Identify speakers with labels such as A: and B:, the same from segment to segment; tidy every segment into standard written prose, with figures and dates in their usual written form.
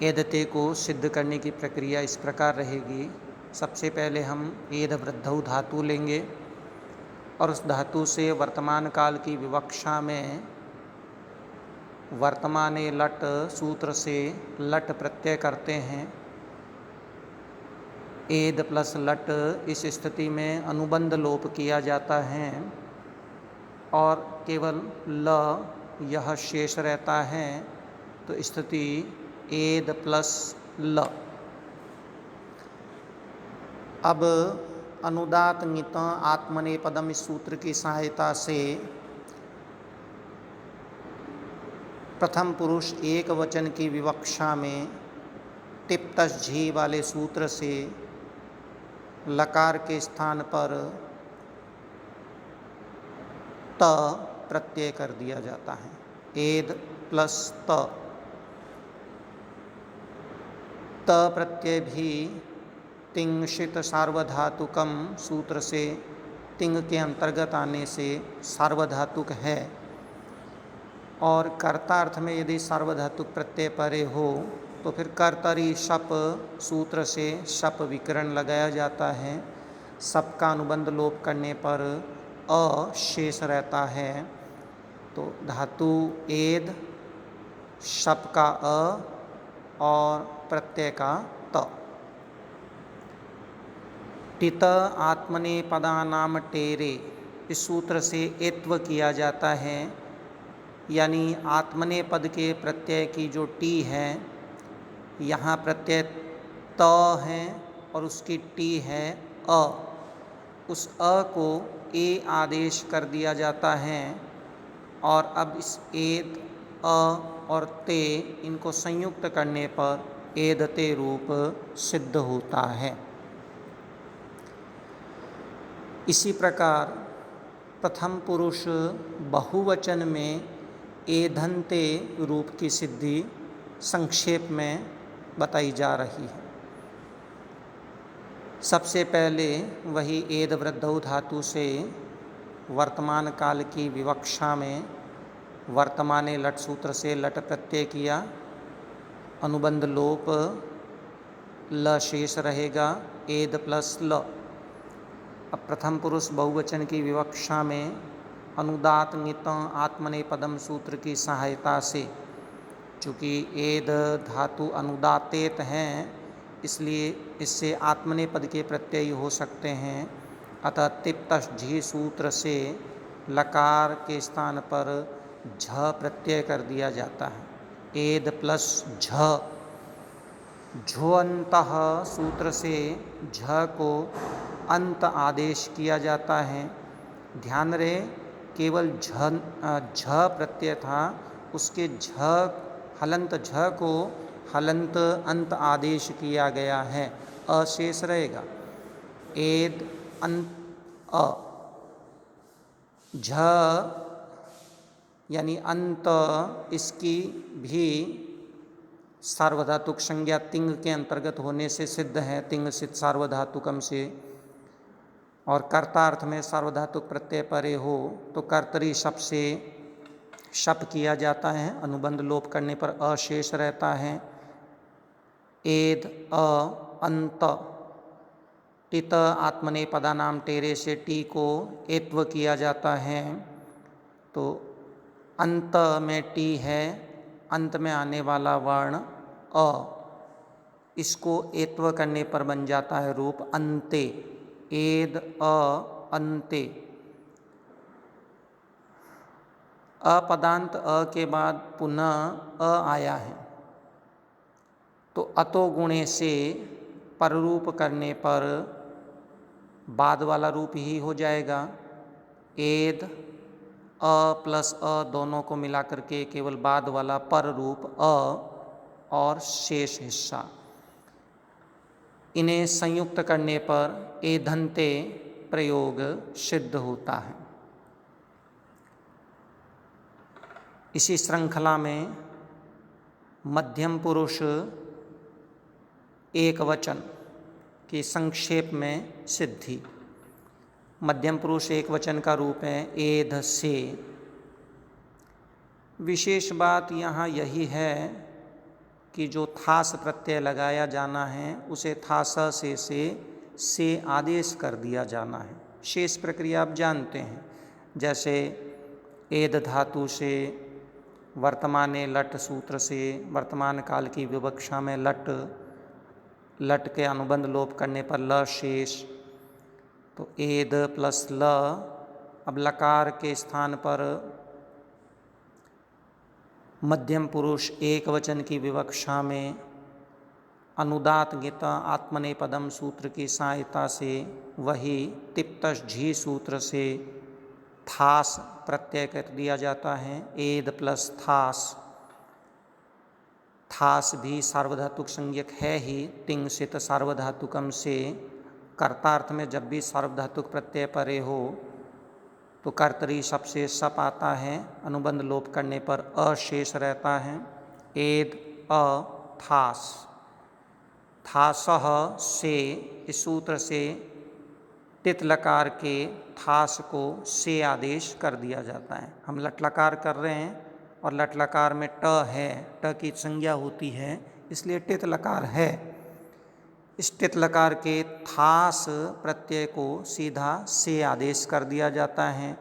A: एदते को सिद्ध करने की प्रक्रिया इस प्रकार रहेगी। सबसे पहले हम एद वृद्धौ धातु लेंगे और उस धातु से वर्तमान काल की विवक्षा में वर्तमाने लट सूत्र से लट प्रत्यय करते हैं। एद प्लस लट इस स्थिति में अनुबंध लोप किया जाता है और केवल ल यह शेष रहता है। तो स्थिति एद प्लस ल। अब अनुदात ङित आत्मनेपदम इस सूत्र की सहायता से प्रथम पुरुष एक वचन की विवक्षा में टिप्तस झी वाले सूत्र से लकार के स्थान पर त प्रत्यय कर दिया जाता है। एद प्लस त। त प्रत्यय भी तिंशित सार्वधातुकम सूत्र से तिंग के अंतर्गत आने से सार्वधातुक है और कर्तार्थ में यदि सार्वधातुक प्रत्यय परे हो तो फिर कर्तरी शप सूत्र से शप विकरण लगाया जाता है। शप का अनुबंध लोप करने पर अ शेष रहता है। तो धातु एद, शप का अ और प्रत्यय का त। टित आत्मनेपदानाम टेरे इस सूत्र से एत्व किया जाता है, यानी आत्मनेपद के प्रत्यय की जो टी है, यहाँ प्रत्यय त है और उसकी टी है अ। उस अ को ए आदेश कर दिया जाता है और अब इस एद, अ और ते इनको संयुक्त करने पर एदते रूप सिद्ध होता है। इसी प्रकार प्रथम पुरुष बहुवचन में एधन्ते रूप की सिद्धि संक्षेप में बताई जा रही है। सबसे पहले वही एद वृद्धौ धातु से वर्तमान काल की विवक्षा में वर्तमाने लट सूत्र से लट प्रत्यय किया, अनुबंध लोप ल शेष रहेगा, एद प्लस ल। अब प्रथम पुरुष बहुवचन की विवक्षा में अनुदात ङित आत्मनेपदम सूत्र की सहायता से, चूँकि एद धातु अनुदातेत हैं इसलिए इससे आत्मनेपद के प्रत्यय हो सकते हैं। अतः तिप्तस झी सूत्र से लकार के स्थान पर झ प्रत्यय कर दिया जाता है। एद प्लस झ। झोअन्तः सूत्र से झ को अंत आदेश किया जाता है। ध्यान रहे केवल झ प्रत्यय था, उसके झ हलंत झ को हलंत अंत आदेश किया गया है, अशेष रहेगा। एद अंत अ। झ यानी अंत, इसकी भी सार्वधातुक संज्ञा तिंग के अंतर्गत होने से सिद्ध है, तिंग सिद्ध सार्वधातुकम से। और कर्तार्थ में सार्वधातुक प्रत्यय परे हो तो कर्तरी शप से शप किया जाता है, अनुबंध लोप करने पर अशेष रहता है। एद अ अंत। टित आत्मनेपदानाम टेरे से टी को एत्व किया जाता है। तो अंत में टी है, अंत में आने वाला वर्ण अ, इसको एत्व करने पर बन जाता है रूप अन्ते। एद अ अन्ते। अपदांत अ के बाद पुनः अ आया है तो अतो गुणे से पररूप करने पर बाद वाला रूप ही हो जाएगा। एद अ प्लस अ दोनों को मिलाकर के केवल बाद वाला पर रूप अ और शेष हिस्सा, इन्हें संयुक्त करने पर एधन्ते प्रयोग सिद्ध होता है। इसी श्रृंखला में मध्यम पुरुष एक वचन की संक्षेप में सिद्धि। मध्यम पुरुष एक वचन का रूप है एध से। विशेष बात यहाँ यही है कि जो थास प्रत्यय लगाया जाना है उसे थास से आदेश कर दिया जाना है। शेष प्रक्रिया आप जानते हैं, जैसे एद धातु से वर्तमाने लट सूत्र से वर्तमान काल की विवक्षा में लट के अनुबंध लोप करने पर ल शेष, तो एद प्लस ल। अब लकार के स्थान पर मध्यम पुरुष एक वचन की विवक्षा में अनुदात गीता आत्मनेपदम सूत्र की सहायता से वही तिप्तश झी सूत्र से थास प्रत्यय कर दिया जाता है। एद प्लस थास, थास भी सार्वधातुक संज्ञक है ही, तिंग सित सार्वधातुकम से कर्तार्थ में जब भी सार्वधातुक प्रत्यय परे हो तो कर्तरी शप से सप आता है, अनुबंध लोप करने पर अशेष रहता है। एद अ थास, थासह से इस सूत्र से तित लकार के थास को से आदेश कर दिया जाता है। हम लट लकार कर रहे हैं और लट लकार में ट है, ट की संज्ञा होती है, इसलिए टित लकार है। इस टित लकार के थास प्रत्यय को सीधा से आदेश कर दिया जाता है।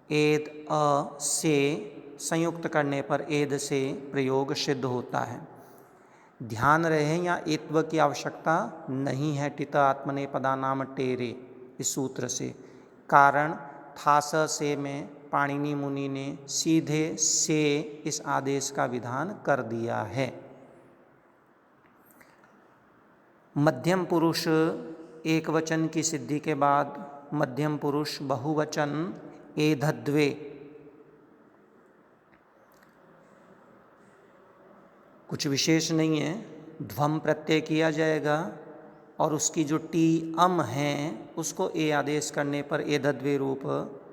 A: एद अ से संयुक्त करने पर एद से प्रयोग सिद्ध होता है। ध्यान रहे यहाँ एत्व की आवश्यकता नहीं है टित आत्मने पदानाम टेरे इस सूत्र से, कारण थास से में पाणिनि मुनि ने सीधे से इस आदेश का विधान कर दिया है। मध्यम पुरुष एक वचन की सिद्धि के बाद मध्यम पुरुष बहुवचन एधद्वे, कुछ विशेष नहीं है, ध्वम प्रत्यय किया जाएगा और उसकी जो टी अम है उसको ए आदेश करने पर एधद्वे रूप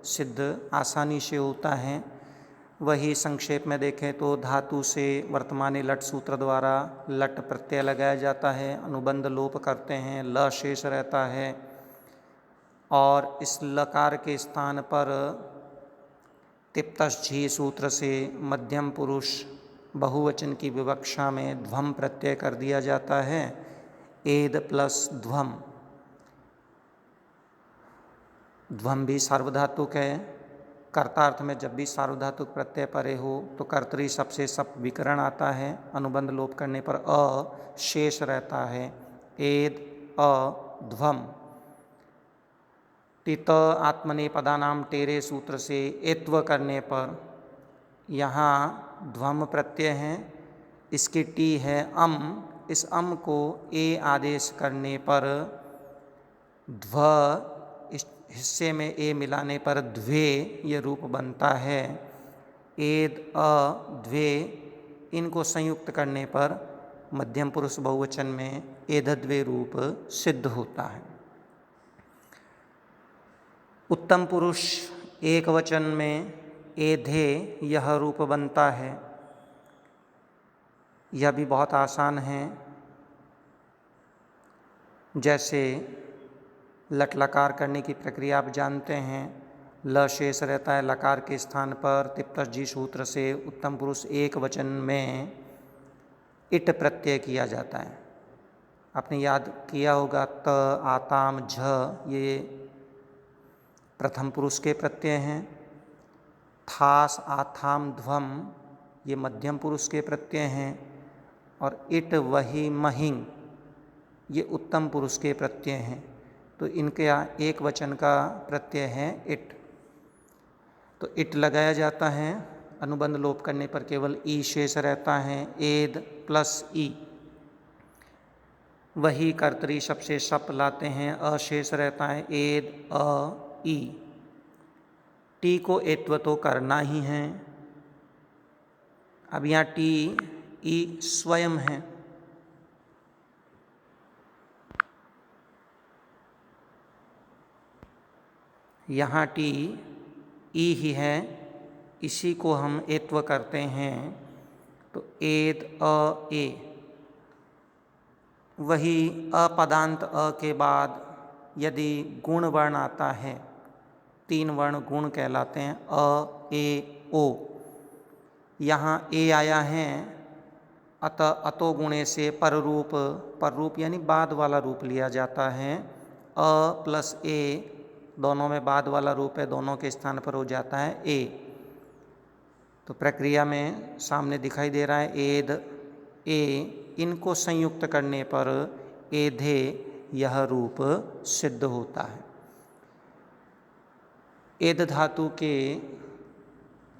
A: सिद्ध आसानी से होता है। वही संक्षेप में देखें तो धातु से वर्तमाने लट सूत्र द्वारा लट प्रत्यय लगाया जाता है, अनुबंध लोप करते हैं, ल शेष रहता है और इस लकार के स्थान पर तिप्तश झी सूत्र से मध्यम पुरुष बहुवचन की विवक्षा में ध्वम प्रत्यय कर दिया जाता है। एद प्लस ध्वम, ध्वम भी सार्वधातुक है। कर्तार्थ में जब भी सार्वधातुक प्रत्यय परे हो तो कर्तरी शप से सप विकरण आता है, अनुबंध लोप करने पर अ शेष रहता है। एद अ ध्वम, टित आत्मने पदानाम टेरे सूत्र से एत्व करने पर यहाँ ध्वम प्रत्यय है, इसकी टी है अम, इस अम को ए आदेश करने पर ध्व, इस हिस्से में ए मिलाने पर द्वे ये रूप बनता है। एद अ द्वे, इनको संयुक्त करने पर मध्यम पुरुष बहुवचन में एधद्वे रूप सिद्ध होता है। उत्तम पुरुष एक वचन में एधे यह रूप बनता है। यह भी बहुत आसान है, जैसे लट लकार करने की प्रक्रिया आप जानते हैं। ल शेष रहता है, लकार के स्थान पर तिप्तश जी सूत्र से उत्तम पुरुष एक वचन में इट प्रत्यय किया जाता है। आपने याद किया होगा त आताम झ ये प्रथम पुरुष के प्रत्यय हैं, थास आथाम ध्वम ये मध्यम पुरुष के प्रत्यय हैं और इट वही महिंग ये उत्तम पुरुष के प्रत्यय हैं। तो इनके यहाँ एक वचन का प्रत्यय है इट, तो इट लगाया जाता है, अनुबंध लोप करने पर केवल ई शेष रहता है। एद प्लस ई, वही कर्तरी शप से शप लाते हैं, अशेष रहता है। एद अ ई, टी को एत्व तो करना ही है। अब यहाँ टी ई स्वयं है, यहाँ टी ई ही है, इसी को हम एत्व करते हैं तो एद अ ए, वही अपदांत अ के बाद यदि गुण वर्ण आता है, तीन वर्ण गुण कहलाते हैं अ ए ओ, यहाँ ए आया है अत अतो गुणे से पर रूप यानी बाद वाला रूप लिया जाता है। अ प्लस ए दोनों में बाद वाला रूप है, दोनों के स्थान पर हो जाता है ए। तो प्रक्रिया में सामने दिखाई दे रहा है एद ए, इनको संयुक्त करने पर एधे यह रूप सिद्ध होता है। एद धातु के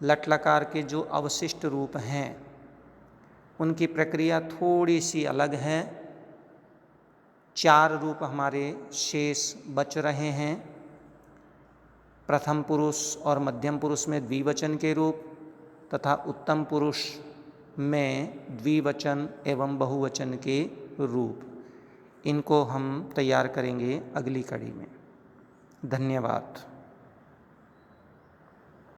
A: लट लकार के जो अवशिष्ट रूप हैं उनकी प्रक्रिया थोड़ी सी अलग है। 4 रूप हमारे शेष बच रहे हैं। प्रथम पुरुष और मध्यम पुरुष में द्विवचन के रूप तथा उत्तम पुरुष में द्विवचन एवं बहुवचन के रूप, इनको हम तैयार करेंगे अगली कड़ी में। धन्यवाद।